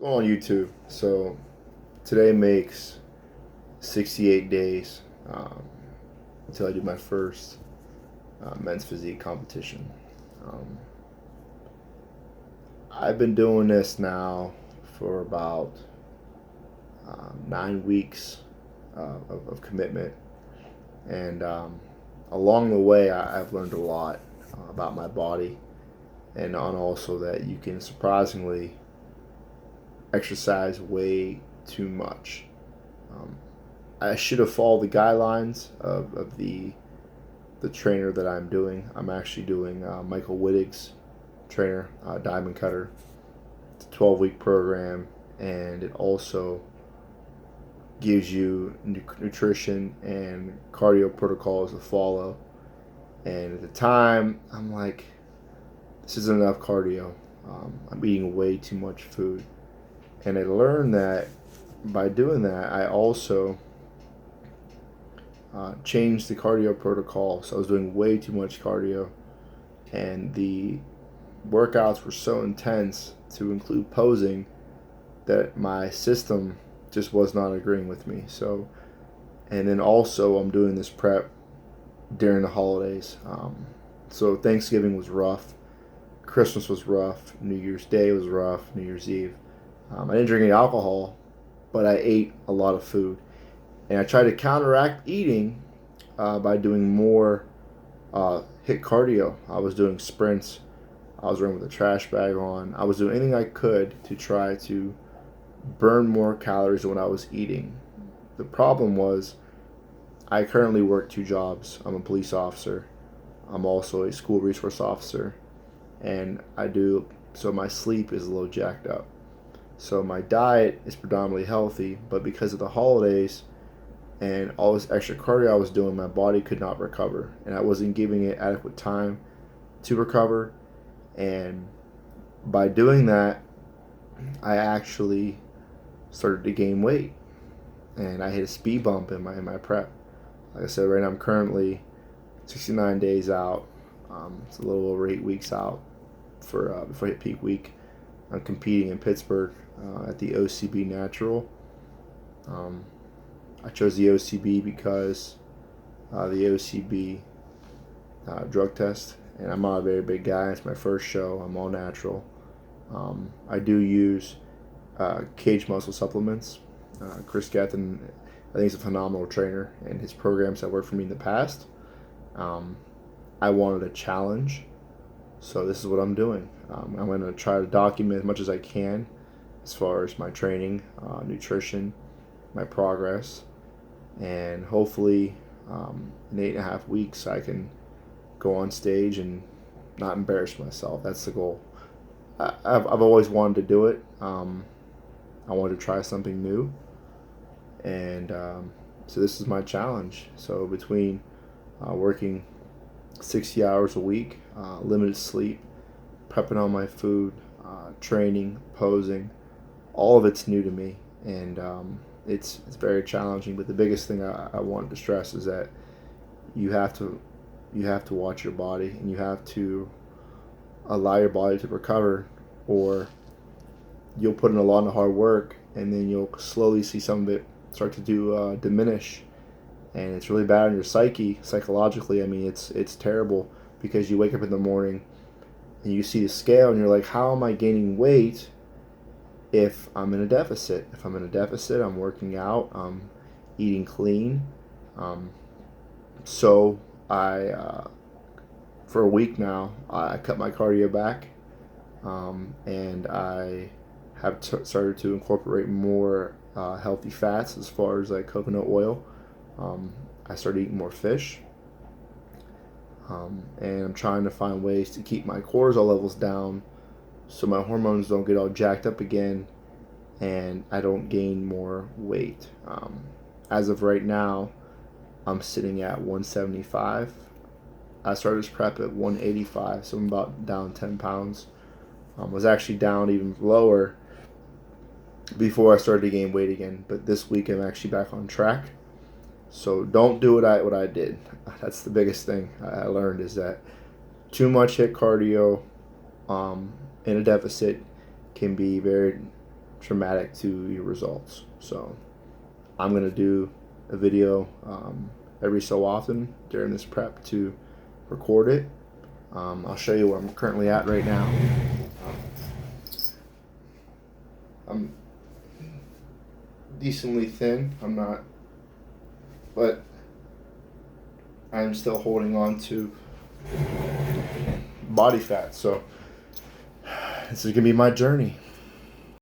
on YouTube. So today makes 68 days until I do my first men's physique competition. Um, I've been doing this now for about 9 weeks of commitment, and along the way, I've learned a lot about my body, and on also that you can surprisingly exercise way too much. Um, I should have followed the guidelines of the trainer that I'm doing. I'm actually doing Michael Wittig's trainer, Diamond Cutter. It's a 12-week program, and it also gives you nutrition and cardio protocols to follow. And at the time, I'm like, this isn't enough cardio. I'm eating way too much food. And I learned that by doing that, I also changed the cardio protocol. So I was doing way too much cardio, and the workouts were so intense to include posing that my system just was not agreeing with me. So, and then also I'm doing this prep during the holidays. So Thanksgiving was rough, Christmas was rough, New Year's Day was rough, New Year's Eve. I didn't drink any alcohol, but I ate a lot of food. And I tried to counteract eating by doing more hit cardio. I was doing sprints. I was running with a trash bag on. I was doing anything I could to try to burn more calories than what I was eating. The problem was I currently work two jobs. I'm a police officer. I'm also a school resource officer. And so my sleep is a little jacked up. So my diet is predominantly healthy, but because of the holidays and all this extra cardio I was doing, my body could not recover, and I wasn't giving it adequate time to recover. And by doing that, I actually started to gain weight, and I hit a speed bump in my prep. Like I said, right now I'm currently 69 days out. It's a little over 8 weeks out for before I hit peak week. I'm competing in Pittsburgh at the OCB Natural. I chose the OCB because the OCB drug test, and I'm not a very big guy. It's my first show. I'm all natural. I do use cage muscle supplements. Chris Gethin, I think he's a phenomenal trainer, and his programs have worked for me in the past. I wanted a challenge, so this is what I'm doing. I'm going to try to document as much as I can as far as my training, nutrition, my progress, and hopefully in 8.5 weeks I can go on stage and not embarrass myself. That's the goal. I've always wanted to do it. I wanted to try something new, and so this is my challenge. So between working 60 hours a week, limited sleep, prepping on my food, training, posing, all of it's new to me, and it's very challenging. But the biggest thing I wanted to stress is that you have to watch your body, and you have to allow your body to recover, or you'll put in a lot of hard work, and then you'll slowly see some of it start to diminish, and it's really bad on your psychologically. I mean, it's terrible, because you wake up in the morning and you see the scale and you're like, how am I gaining weight if I'm in a deficit? If I'm in a deficit, I'm working out, I'm eating clean. So I for a week now I cut my cardio back, and I have started to incorporate more healthy fats as far as like coconut oil. I started eating more fish, and I'm trying to find ways to keep my cortisol levels down so my hormones don't get all jacked up again and I don't gain more weight. As of right now, I'm sitting at 175. I started this prep at 185, so I'm about down 10 pounds. Was actually down even lower before I started to gain weight again, but this week I'm actually back on track. So don't do what I did. That's the biggest thing I learned, is that too much hit cardio in a deficit can be very traumatic to your results. So I'm going to do a video every so often during this prep to record it. I'll show you where I'm currently at right now. I'm decently thin. I'm not, but I'm still holding on to body fat. So this is gonna be my journey.